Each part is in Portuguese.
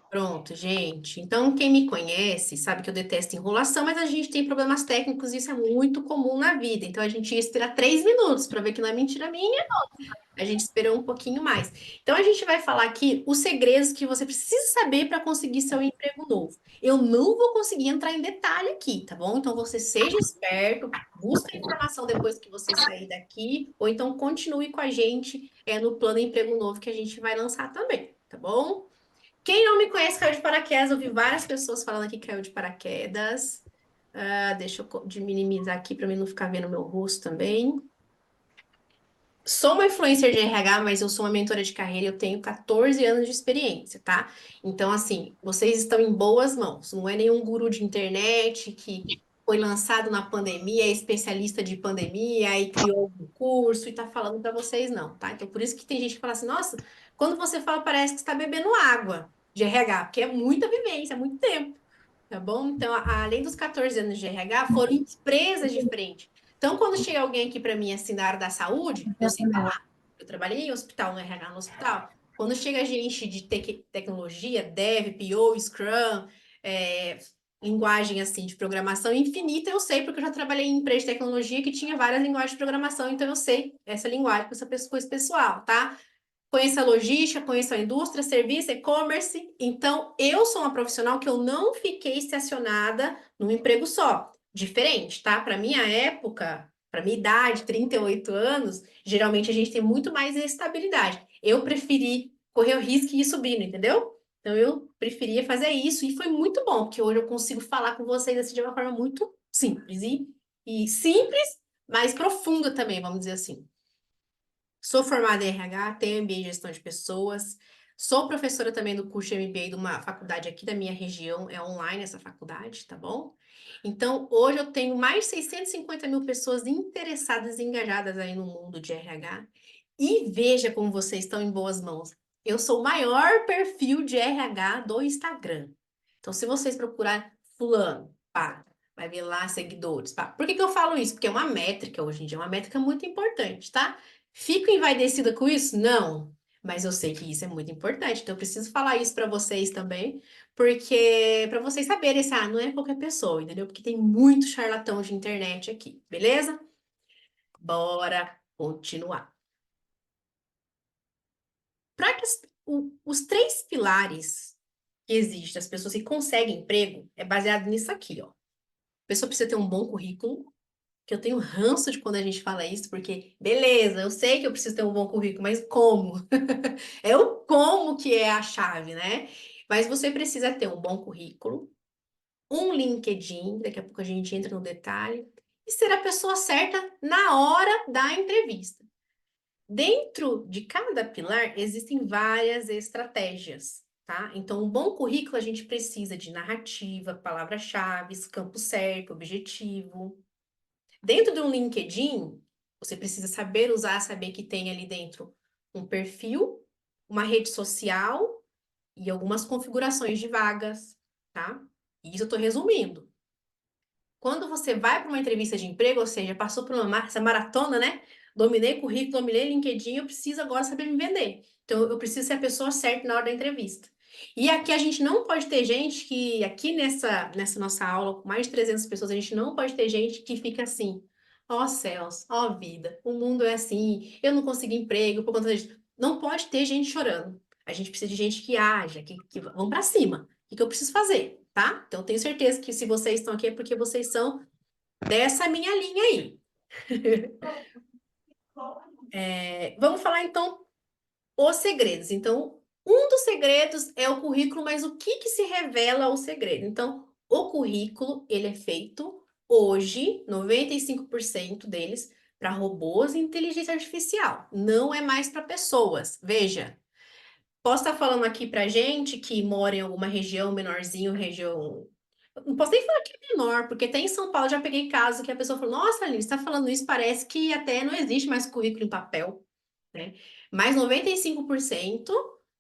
Pronto, gente. Então, quem me conhece sabe que eu detesto enrolação, mas a gente tem problemas técnicos e isso é muito comum na vida. Então, a gente ia esperar 3 minutos para ver que não é mentira minha. A gente esperou um pouquinho mais. Então, a gente vai falar aqui os segredos que você precisa saber para conseguir seu emprego novo. Eu não vou conseguir entrar em detalhe aqui, tá bom? Então, você seja esperto, busque informação depois que você sair daqui, ou então continue com a gente no plano emprego novo que a gente vai lançar também, tá bom? Quem não me conhece caiu de paraquedas, eu vi várias pessoas falando que caiu de paraquedas. Deixa eu de minimizar aqui para mim não ficar vendo meu rosto também. Sou uma influencer de RH, mas eu sou uma mentora de carreira e eu tenho 14 anos de experiência, tá? Então, assim, vocês estão em boas mãos. Não é nenhum guru de internet que foi lançado na pandemia, é especialista de pandemia e criou um curso e tá falando para vocês, não, tá? Então, por isso que tem gente que fala assim, nossa, quando você fala, parece que está bebendo água de RH, porque é muita vivência, é muito tempo. Tá bom? Então, além dos 14 anos de RH, foram empresas diferentes. Então, quando chega alguém aqui para mim, assim, da área da saúde, eu sei falar. Eu trabalhei em hospital, no RH, no hospital. Quando chega gente de tecnologia, Dev, PO, Scrum, é, linguagem, assim, de programação infinita, eu sei, porque eu já trabalhei em empresa de tecnologia que tinha várias linguagens de programação, então eu sei essa linguagem com essa coisa pessoal, tá? Conheço a logística, conheço a indústria, serviço, e-commerce. Então, eu sou uma profissional que eu não fiquei estacionada num emprego só. Diferente, tá? Para minha época, para minha idade, 38 anos, geralmente a gente tem muito mais estabilidade. Eu preferi correr o risco e ir subindo, entendeu? Então, eu preferia fazer isso e foi muito bom, porque hoje eu consigo falar com vocês assim, de uma forma muito simples e simples, mas profunda também, vamos dizer assim. Sou formada em RH, tenho MBA em gestão de pessoas, sou professora também do curso de MBA de uma faculdade aqui da minha região, é online essa faculdade, tá bom? Então, hoje eu tenho mais de 650 mil pessoas interessadas e engajadas aí no mundo de RH. E veja como vocês estão em boas mãos. Eu sou o maior perfil de RH do Instagram. Então, se vocês procurarem fulano, pá, vai ver lá seguidores, pá. Por que que eu falo isso? Porque é uma métrica hoje em dia, é uma métrica muito importante, tá? Fico envaidecida com isso? Não. Mas eu sei que isso é muito importante, então eu preciso falar isso para vocês também, porque para vocês saberem, não é qualquer pessoa, entendeu? Porque tem muito charlatão de internet aqui, beleza? Bora continuar. Para que os três pilares que existem, das pessoas que conseguem emprego, é baseado nisso aqui, ó. A pessoa precisa ter um bom currículo, que eu tenho ranço de quando a gente fala isso, porque, beleza, eu sei que eu preciso ter um bom currículo, mas como? É o como que é a chave, né? Mas você precisa ter um bom currículo, um LinkedIn, daqui a pouco a gente entra no detalhe, e ser a pessoa certa na hora da entrevista. Dentro de cada pilar existem várias estratégias, tá? Então, um bom currículo a gente precisa de narrativa, palavras-chave, campo certo, objetivo. Dentro de um LinkedIn, você precisa saber usar, saber que tem ali dentro um perfil, uma rede social e algumas configurações de vagas, tá? E isso eu estou resumindo. Quando você vai para uma entrevista de emprego, ou seja, passou por essa maratona, né? Dominei currículo, dominei LinkedIn, eu preciso agora saber me vender. Então, eu preciso ser a pessoa certa na hora da entrevista. E aqui a gente não pode ter gente que, aqui nessa nossa aula, com mais de 300 pessoas, a gente não pode ter gente que fica assim, ó céus, ó vida, o mundo é assim, eu não consegui emprego por conta disso. Não pode ter gente chorando. A gente precisa de gente que haja, que vão para cima. O que eu preciso fazer, tá? Então, eu tenho certeza que se vocês estão aqui é porque vocês são dessa minha linha aí. Vamos falar então os segredos. Então, um dos segredos é o currículo, mas o que que se revela o segredo? Então, o currículo, ele é feito hoje, 95% deles, para robôs e inteligência artificial. Não é mais para pessoas. Veja, posso estar falando aqui para gente que mora em alguma região menorzinho, região. Não posso nem falar que é menor, porque até em São Paulo já peguei caso que a pessoa falou: Nossa, Aline, você está falando isso, parece que até não existe mais currículo em papel, né? Mas 95%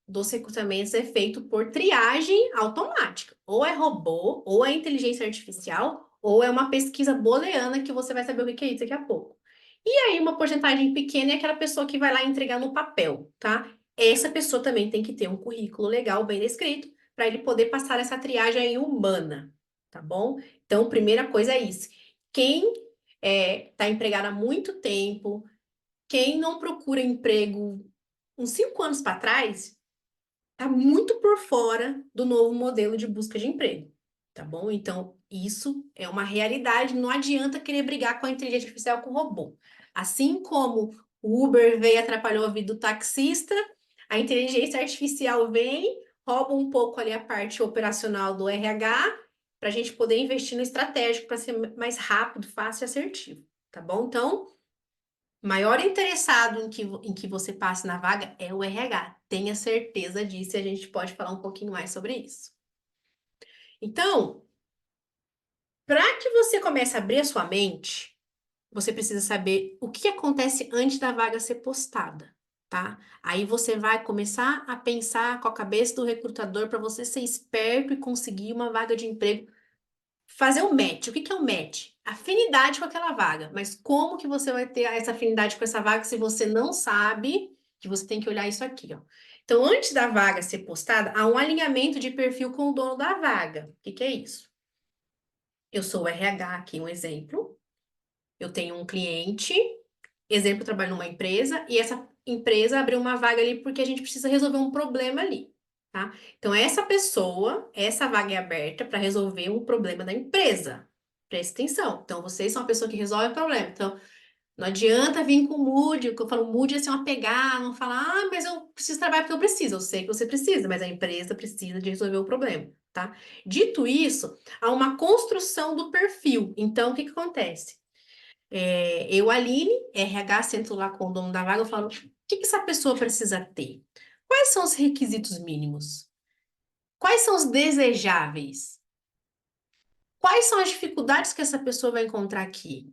dos recrutamentos é feito por triagem automática. Ou é robô, ou é inteligência artificial, ou é uma pesquisa booleana que você vai saber o que é isso daqui a pouco. E aí, uma porcentagem pequena é aquela pessoa que vai lá entregar no papel, tá? Essa pessoa também tem que ter um currículo legal, bem descrito, para ele poder passar essa triagem aí humana, tá bom? Então, primeira coisa é isso. Quem está empregado há muito tempo, quem não procura emprego uns 5 anos para trás, está muito por fora do novo modelo de busca de emprego, tá bom? Então, isso é uma realidade, não adianta querer brigar com a inteligência artificial, com o robô. Assim como o Uber veio e atrapalhou a vida do taxista, a inteligência artificial vem, rouba um pouco ali a parte operacional do RH, para a gente poder investir no estratégico para ser mais rápido, fácil e assertivo, tá bom? Então, maior interessado em que você passe na vaga é o RH. Tenha certeza disso e a gente pode falar um pouquinho mais sobre isso. Então, para que você comece a abrir a sua mente, você precisa saber o que acontece antes da vaga ser postada, tá? Aí você vai começar a pensar com a cabeça do recrutador para você ser esperto e conseguir uma vaga de emprego. Fazer o match. O que que é o match? Afinidade com aquela vaga. Mas como que você vai ter essa afinidade com essa vaga se você não sabe que você tem que olhar isso aqui, ó? Então, antes da vaga ser postada, há um alinhamento de perfil com o dono da vaga. O que que é isso? Eu sou o RH aqui, um exemplo. Eu tenho um cliente, exemplo, eu trabalho numa empresa, e essa empresa abriu uma vaga ali porque a gente precisa resolver um problema ali, tá? Então, essa vaga é aberta para resolver um problema da empresa. Presta atenção. Então, vocês são a pessoa que resolve o problema. Então, não adianta vir com mood, o que eu falo, mood é assim, uma pegar, não falar, mas eu preciso trabalhar porque eu preciso. Eu sei que você precisa, mas a empresa precisa de resolver o problema, tá? Dito isso, há uma construção do perfil. Então, o que que acontece? Eu, Aline, RH, sento lá com o dono da vaga, eu falo, o que que essa pessoa precisa ter? Quais são os requisitos mínimos? Quais são os desejáveis? Quais são as dificuldades que essa pessoa vai encontrar aqui?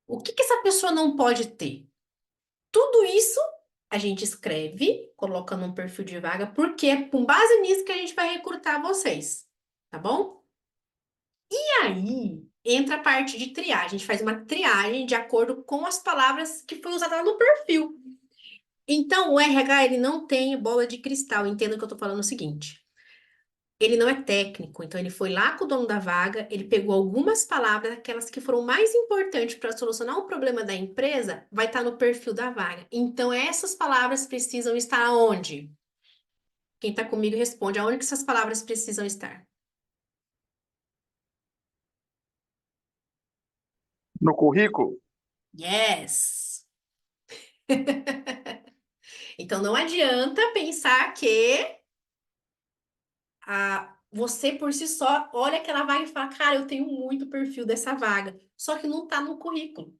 O que que essa pessoa não pode ter? Tudo isso a gente escreve, coloca num perfil de vaga, porque é com base nisso que a gente vai recrutar vocês, tá bom? E aí entra a parte de triagem. A gente faz uma triagem de acordo com as palavras que foi usada lá no perfil. Então, o RH, ele não tem bola de cristal. Entenda que eu tô falando o seguinte. Ele não é técnico, então ele foi lá com o dono da vaga, ele pegou algumas palavras, aquelas que foram mais importantes para solucionar um problema da empresa, vai estar no perfil da vaga. Então, essas palavras precisam estar onde? Quem está comigo responde, aonde que essas palavras precisam estar? No currículo? Yes! Então, não adianta pensar que você por si só olha aquela vaga e fala, cara, eu tenho muito perfil dessa vaga. Só que não está no currículo.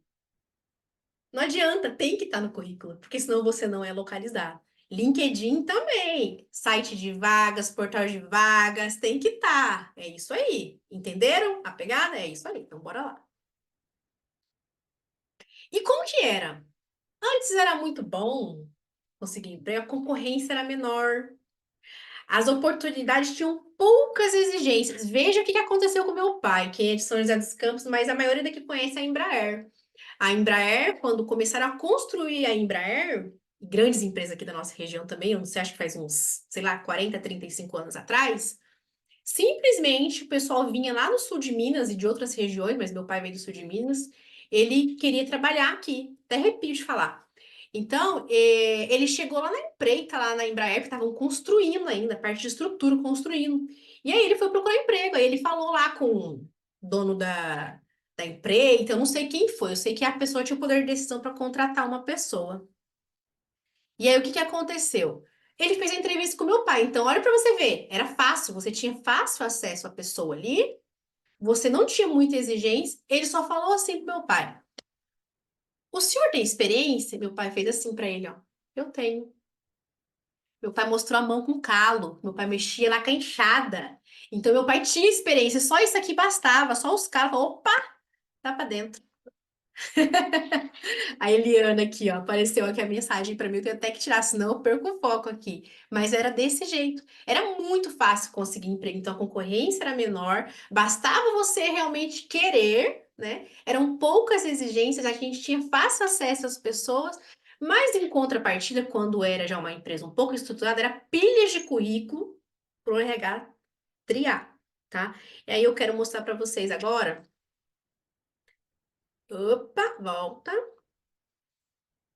Não adianta, tem que estar no currículo, porque senão você não é localizado. LinkedIn também. Site de vagas, portal de vagas, tem que estar. É isso aí. Entenderam a pegada? É isso aí. Então, bora lá. E como que era? Antes era muito bom conseguir emprego, a concorrência era menor. As oportunidades tinham poucas exigências. Veja o que que aconteceu com meu pai, que é de São José dos Campos, mas a maioria daqui conhece a Embraer. A Embraer, quando começaram a construir a Embraer, grandes empresas aqui da nossa região também, eu não sei, acho que faz uns, sei lá, 40, 35 anos atrás, simplesmente o pessoal vinha lá no sul de Minas e de outras regiões, mas meu pai veio do sul de Minas, ele queria trabalhar aqui, até arrepio de falar. Então, ele chegou lá na empreita, lá na Embraer, que estavam construindo ainda, parte de estrutura construindo. E aí ele foi procurar emprego, aí ele falou lá com o dono da empreita, eu não sei quem foi, eu sei que a pessoa tinha o poder de decisão para contratar uma pessoa. E aí o que que aconteceu? Ele fez a entrevista com meu pai, então olha para você ver, era fácil, você tinha fácil acesso à pessoa ali, você não tinha muita exigência, ele só falou assim pro meu pai: O senhor tem experiência? Meu pai fez assim para ele, ó. Eu tenho. Meu pai mostrou a mão com calo. Meu pai mexia lá com a enxada. Então, meu pai tinha experiência. Só isso aqui bastava. Só os calos. Opa, tá pra dentro. A Eliana aqui, ó. Apareceu aqui a mensagem pra mim. Eu tenho até que tirar, senão eu perco o foco aqui. Mas era desse jeito. Era muito fácil conseguir emprego. Então, a concorrência era menor. Bastava você realmente querer, né? Eram poucas exigências. A gente tinha fácil acesso às pessoas. Mas, em contrapartida, quando era já uma empresa um pouco estruturada, era pilhas de currículo. pro RH triar, tá? E aí eu quero mostrar para vocês agora. Opa, volta.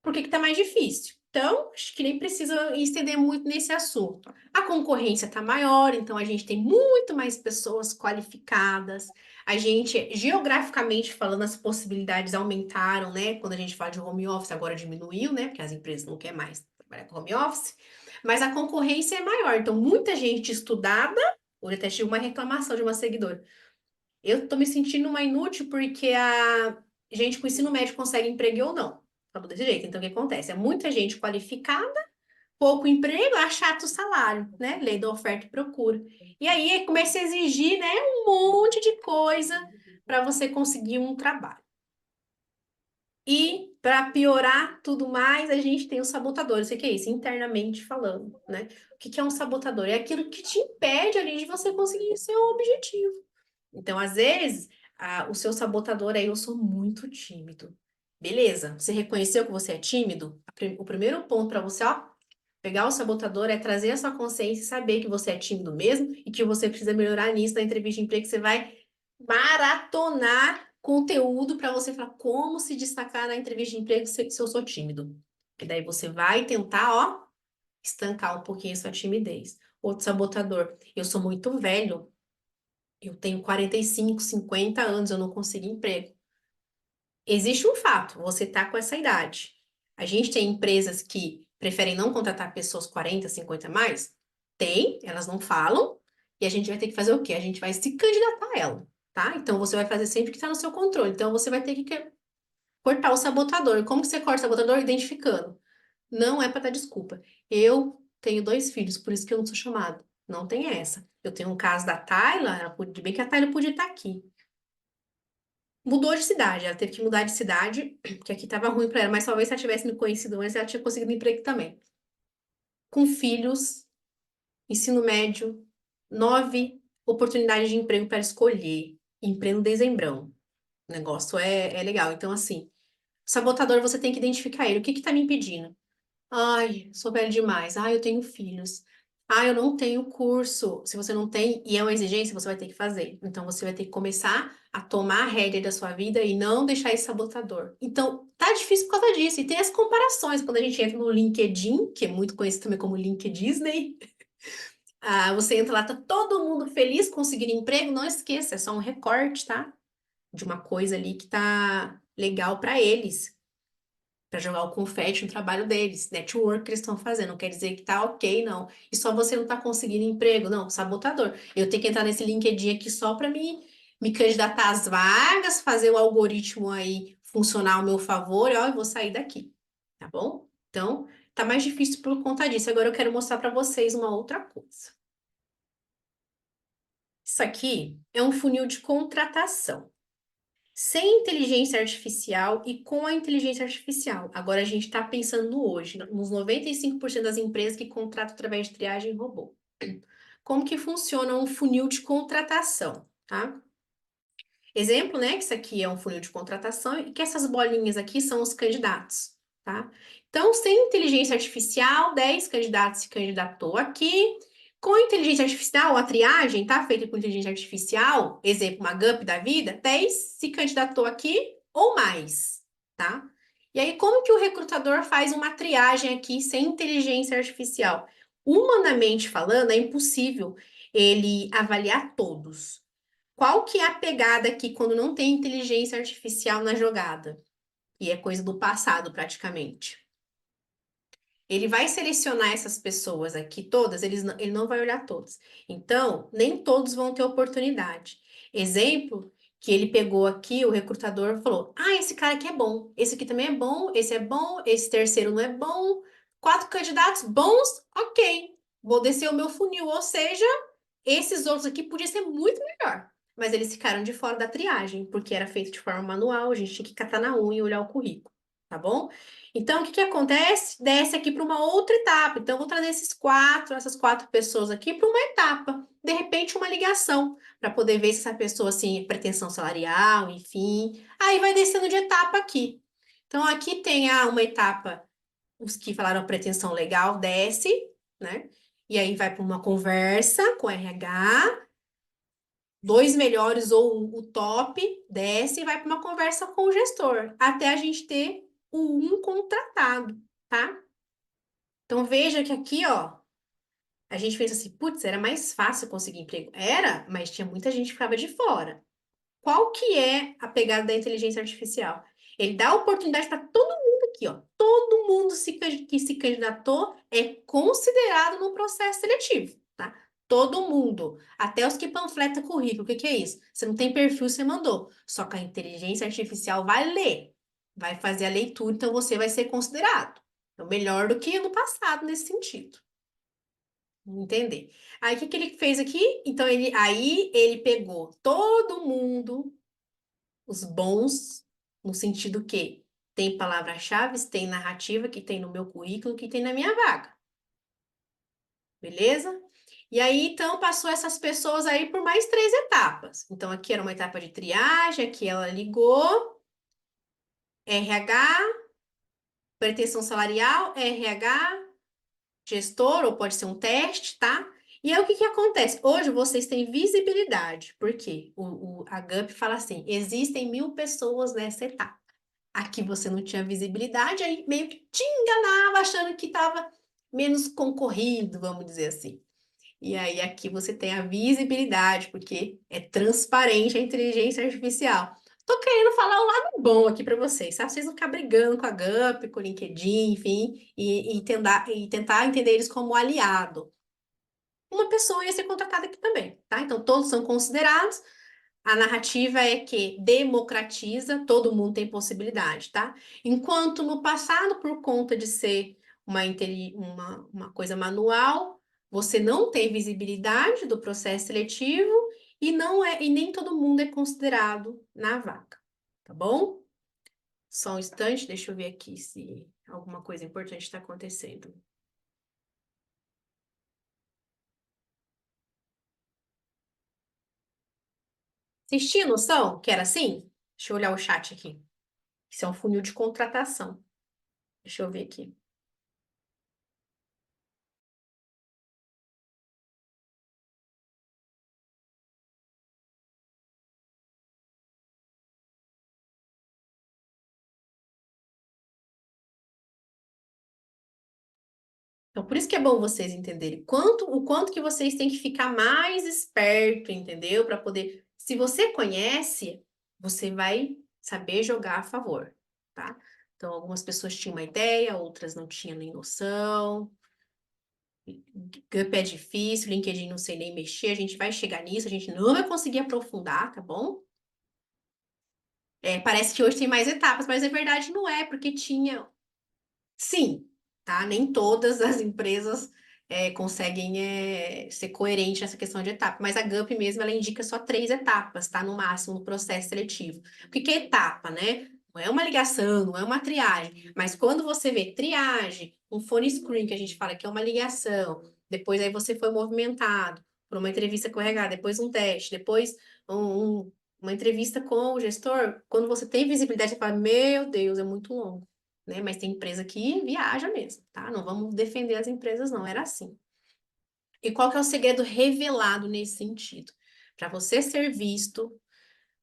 Por que que tá mais difícil? Então, acho que nem precisa estender muito nesse assunto. A concorrência tá maior, então a gente tem muito mais pessoas qualificadas. A gente, geograficamente falando, as possibilidades aumentaram, né? Quando a gente fala de home office, agora diminuiu, né? Porque as empresas não querem mais trabalhar com home office. Mas a concorrência é maior. Então, muita gente estudada. Hoje até tive uma reclamação de uma seguidora. Eu tô me sentindo uma inútil porque a gente com ensino médio consegue emprego e eu não. Falou desse jeito. Então, o que acontece? É muita gente qualificada, pouco emprego, achata o salário, né? Lei da oferta e procura. E aí começa a exigir, né, um monte de coisa para você conseguir um trabalho. E para piorar tudo mais, a gente tem os sabotadores. O que é isso? Internamente falando, né? O que é um sabotador? É aquilo que te impede ali de você conseguir o seu objetivo. Então, às vezes, o seu sabotador é eu sou muito tímido. Beleza, você reconheceu que você é tímido? O primeiro ponto para você, ó, pegar o sabotador é trazer a sua consciência e saber que você é tímido mesmo e que você precisa melhorar nisso na entrevista de emprego, que você vai maratonar conteúdo para você falar como se destacar na entrevista de emprego se eu sou tímido. Que daí você vai tentar, ó, estancar um pouquinho a sua timidez. Outro sabotador, eu sou muito velho. Eu tenho 45, 50 anos, eu não consigo emprego. Existe um fato, você está com essa idade. A gente tem empresas que preferem não contratar pessoas 40, 50 a mais? Tem, elas não falam, e a gente vai ter que fazer o quê? A gente vai se candidatar a ela, tá? Então você vai fazer sempre o que está no seu controle. Então você vai ter que cortar o sabotador. E como que você corta o sabotador? Identificando. Não é para dar desculpa. Eu tenho dois filhos, por isso que eu não sou chamada. Não tem essa. Eu tenho um caso da Tayla, bem que a Tayla podia estar aqui. Mudou de cidade, ela teve que mudar de cidade, porque aqui estava ruim para ela, mas talvez se ela tivesse me conhecido antes, ela tinha conseguido emprego também. Com filhos, ensino médio, 9 oportunidades de emprego para escolher. Em pleno dezembrão. O negócio é legal. Então, assim, sabotador você tem que identificar ele. O que que tá me impedindo? Ai, sou velho demais. Ai, eu tenho filhos. Ai, eu não tenho curso. Se você não tem, e é uma exigência, você vai ter que fazer. Então, você vai ter que começar a tomar a rédea da sua vida e não deixar esse sabotador. Então, tá difícil por causa disso. E tem as comparações. Quando a gente entra no LinkedIn, que é muito conhecido também como LinkedIn, você entra lá, tá todo mundo feliz conseguindo emprego. Não esqueça, é só um recorte, tá? De uma coisa ali que tá legal para eles para jogar o confete no trabalho deles, network que eles estão fazendo, não quer dizer que tá ok, não. E só você não tá conseguindo emprego, não, sabotador. Eu tenho que entrar nesse LinkedIn aqui só para me candidatar às vagas, fazer o algoritmo aí funcionar ao meu favor, e ó, eu vou sair daqui, tá bom? Então, tá mais difícil por conta disso. Agora eu quero mostrar para vocês uma outra coisa. Isso aqui é um funil de contratação. Sem inteligência artificial e com a inteligência artificial. Agora a gente está pensando no hoje, nos 95% das empresas que contratam através de triagem robô. Como que funciona um funil de contratação, tá? Exemplo, né, que isso aqui é um funil de contratação e que essas bolinhas aqui são os candidatos, tá? Então, sem inteligência artificial, 10 candidatos se candidatou aqui. Com inteligência artificial, a triagem tá feita com inteligência artificial, exemplo, uma GUP da vida, 10 se candidatou aqui ou mais, tá? E aí, como que o recrutador faz uma triagem aqui sem inteligência artificial? Humanamente falando, é impossível ele avaliar todos. Qual que é a pegada aqui quando não tem inteligência artificial na jogada? E é coisa do passado, praticamente. Ele vai selecionar essas pessoas aqui, todas, ele não vai olhar todas. Então, nem todos vão ter oportunidade. Exemplo que ele pegou aqui, o recrutador falou: Ah, esse cara aqui é bom, esse aqui também é bom, esse terceiro não é bom. 4 candidatos bons, ok. Vou descer o meu funil, ou seja, esses outros aqui podiam ser muito melhor, mas eles ficaram de fora da triagem, porque era feito de forma manual, a gente tinha que catar na unha e olhar o currículo, tá bom? Então, o que que acontece? Desce aqui para uma outra etapa. Então, eu vou trazer essas 4 pessoas aqui para uma etapa. De repente, uma ligação, para poder ver se essa pessoa, assim, pretensão salarial, enfim. Aí vai descendo de etapa aqui. Então, aqui tem uma etapa, os que falaram pretensão legal, desce, né? E aí vai para uma conversa com o RH, dois melhores ou o top, desce e vai para uma conversa com o gestor, até a gente ter o um contratado, tá? Então veja que aqui, ó, a gente pensa assim, putz, era mais fácil conseguir emprego. Era, mas tinha muita gente que ficava de fora. Qual que é a pegada da inteligência artificial? Ele dá oportunidade para todo mundo aqui, ó. Todo mundo que se candidatou é considerado no processo seletivo, tá? Todo mundo, até os que panfleta currículo. O que que é isso? Você não tem perfil, você mandou. Só que a inteligência artificial vai ler, vai fazer a leitura, então você vai ser considerado. Então, melhor do que no passado nesse sentido. Entender. Aí, o que que ele fez aqui? Então, ele pegou todo mundo, os bons, no sentido que tem palavras-chave, tem narrativa que tem no meu currículo, que tem na minha vaga. Beleza? E aí, então, passou essas pessoas aí por mais três etapas. Então, aqui era uma etapa de triagem, aqui ela ligou, RH, pretensão salarial, RH, gestor, ou pode ser um teste, tá? E aí, o que que acontece? Hoje vocês têm visibilidade, porque a GUP fala assim: existem 1.000 pessoas nessa etapa. Aqui você não tinha visibilidade, aí meio que te enganava achando que estava menos concorrido, vamos dizer assim. E aí aqui você tem a visibilidade, porque é transparente a inteligência artificial. Tô querendo falar o lado bom aqui para vocês, sabe? Vocês não ficar brigando com a GUP, com o LinkedIn, enfim, e tentar entender eles como aliado. Uma pessoa ia ser contratada aqui também, tá? Então todos são considerados. A narrativa é que democratiza, todo mundo tem possibilidade, tá? Enquanto no passado, por conta de ser uma coisa manual, você não tem visibilidade do processo seletivo e nem todo mundo é considerado na vaga, tá bom? Só um instante, deixa eu ver aqui se alguma coisa importante está acontecendo. Vocês tinham noção que era assim? Deixa eu olhar o chat aqui. Isso é um funil de contratação. Deixa eu ver aqui. Então, por isso que é bom vocês entenderem o quanto que vocês têm que ficar mais esperto, entendeu? Para poder, se você conhece, você vai saber jogar a favor, tá? Então, algumas pessoas tinham uma ideia, outras não tinham nem noção. GUP é difícil, LinkedIn não sei nem mexer, a gente vai chegar nisso, a gente não vai conseguir aprofundar, tá bom? Parece que hoje tem mais etapas, mas na verdade não é, porque tinha. Sim, tá? Nem todas as empresas conseguem ser coerentes nessa questão de etapa, mas a GUP mesmo, ela indica só três etapas, tá? No máximo, no processo seletivo. O que que é etapa, né? Não é uma ligação, não é uma triagem, mas quando você vê triagem, um phone screen, que a gente fala que é uma ligação, depois aí você foi movimentado por uma entrevista com o RH, depois um teste, depois uma entrevista com o gestor, quando você tem visibilidade, você fala, meu Deus, é muito longo, né? Mas tem empresa que viaja mesmo, tá? Não vamos defender as empresas, não. Era assim. E qual que é o segredo revelado nesse sentido? Para você ser visto,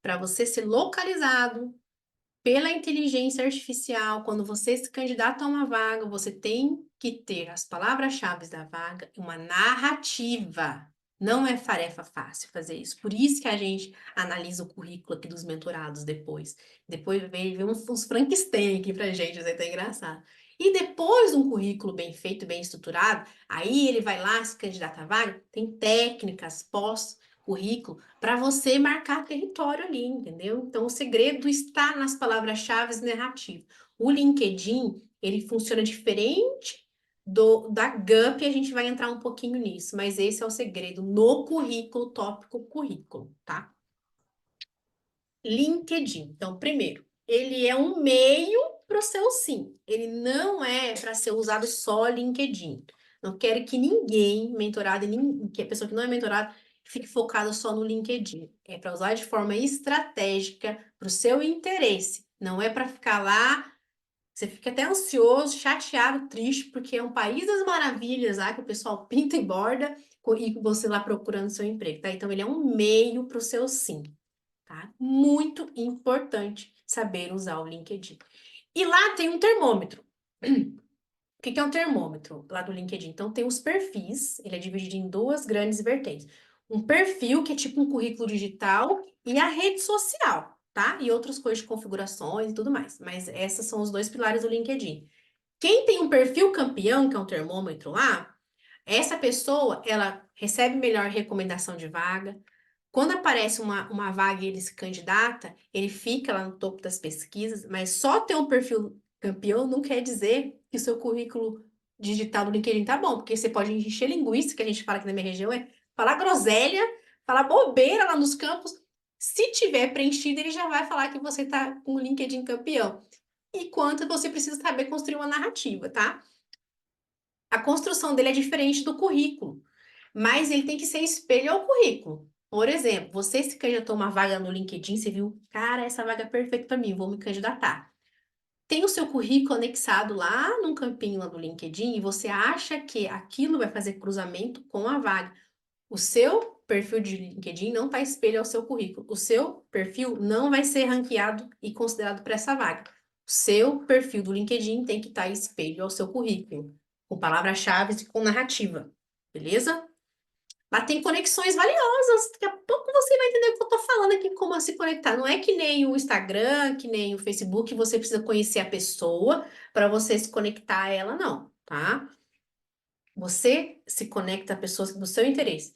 para você ser localizado pela inteligência artificial, quando você se candidata a uma vaga, você tem que ter as palavras-chave da vaga e uma narrativa. Não é tarefa fácil fazer isso. Por isso que a gente analisa o currículo aqui dos mentorados depois. Depois vem uns Frankenstein aqui pra gente, isso é até engraçado. E depois de um currículo bem feito, bem estruturado, aí ele vai lá, se candidata à vaga, tem técnicas pós-currículo para você marcar território ali, entendeu? Então, o segredo está nas palavras-chave e narrativa. O LinkedIn, ele funciona diferente da GUP, e a gente vai entrar um pouquinho nisso, mas esse é o segredo no currículo, tópico currículo, tá? LinkedIn. Então, primeiro, ele é um meio para o seu sim. Ele não é para ser usado só LinkedIn. Não quero que ninguém, mentorado, que a pessoa que não é mentorada, fique focada só no LinkedIn. É para usar de forma estratégica para o seu interesse. Não é para ficar lá Você fica até ansioso, chateado, triste, porque é um país das maravilhas lá que o pessoal pinta e borda e você lá procurando seu emprego, tá? Então, ele é um meio para o seu sim, tá? Muito importante saber usar o LinkedIn. E lá tem um termômetro. O que que é um termômetro lá do LinkedIn? Então, tem os perfis, ele é dividido em duas grandes vertentes. Um perfil, que é tipo um currículo digital, e a rede social, tá? E outras coisas de configurações e tudo mais. Mas esses são os dois pilares do LinkedIn. Quem tem um perfil campeão, que é um termômetro lá, essa pessoa, ela recebe melhor recomendação de vaga. Quando aparece uma vaga e ele se candidata, ele fica lá no topo das pesquisas, mas só ter um perfil campeão não quer dizer que o seu currículo digital do LinkedIn tá bom, porque você pode encher linguiça, que a gente fala aqui na minha região, é falar groselha, falar bobeira lá nos campos. Se tiver preenchido, ele já vai falar que você tá com o LinkedIn campeão. Enquanto você precisa saber construir uma narrativa, tá? A construção dele é diferente do currículo, mas ele tem que ser espelho ao currículo. Por exemplo, você se candidatou a uma vaga no LinkedIn, você viu, cara, essa vaga é perfeita para mim, vou me candidatar. Tem o seu currículo anexado lá num campinho lá do LinkedIn e você acha que aquilo vai fazer cruzamento com a vaga. O seu perfil de LinkedIn não está espelho ao seu currículo. O seu perfil não vai ser ranqueado e considerado para essa vaga. O seu perfil do LinkedIn tem que estar espelho ao seu currículo, com palavras-chave e com narrativa. Beleza? Lá tem conexões valiosas. Daqui a pouco você vai entender o que eu tô falando aqui, como se conectar. Não é que nem o Instagram, que nem o Facebook, você precisa conhecer a pessoa para você se conectar a ela, não, tá? Você se conecta a pessoas do seu interesse.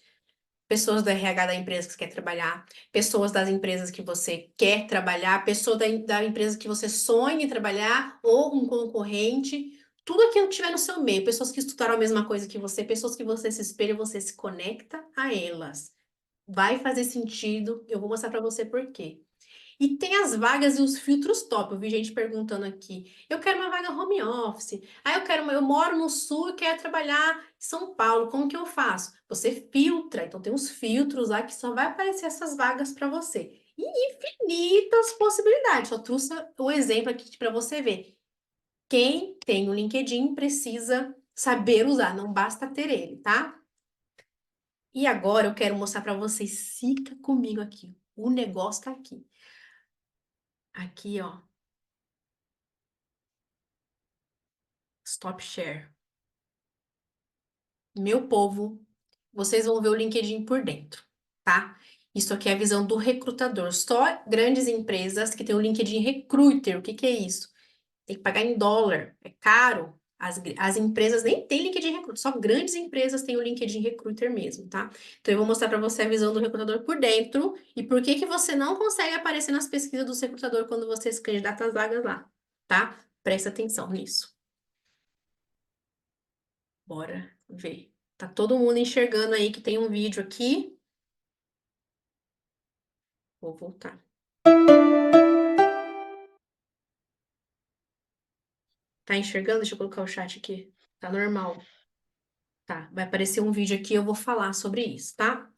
Pessoas do RH da empresa que você quer trabalhar, pessoas das empresas que você quer trabalhar, pessoa da empresa que você sonha em trabalhar, ou um concorrente, tudo aquilo que tiver no seu meio, pessoas que estudaram a mesma coisa que você, pessoas que você se espelha, você se conecta a elas. Vai fazer sentido, eu vou mostrar para você por quê. E tem as vagas e os filtros top. Eu vi gente perguntando aqui. Eu quero uma vaga home office. Eu moro no sul e quero trabalhar em São Paulo. Como que eu faço? Você filtra. Então tem uns filtros lá que só vai aparecer essas vagas para você. E infinitas possibilidades. Só trouxe o exemplo aqui para você ver. Quem tem o LinkedIn precisa saber usar, não basta ter ele, tá? E agora eu quero mostrar para vocês. Fica comigo aqui. O negócio tá aqui. Aqui, ó. Stop share. Meu povo, vocês vão ver o LinkedIn por dentro, tá? Isso aqui é a visão do recrutador. Só grandes empresas que têm o LinkedIn Recruiter. O que que é isso? Tem que pagar em dólar. É caro. As empresas nem têm LinkedIn Recruiter. Só grandes empresas têm o LinkedIn Recruiter mesmo, tá? Então eu vou mostrar para você a visão do recrutador por dentro e por que que você não consegue aparecer nas pesquisas do recrutador quando você se candidata às vagas lá, tá? Presta atenção nisso. Bora ver. Tá todo mundo enxergando aí que tem um vídeo aqui. Vou voltar. Tá enxergando? Deixa eu colocar o chat aqui. Tá normal. Tá, vai aparecer um vídeo aqui, eu vou falar sobre isso, tá?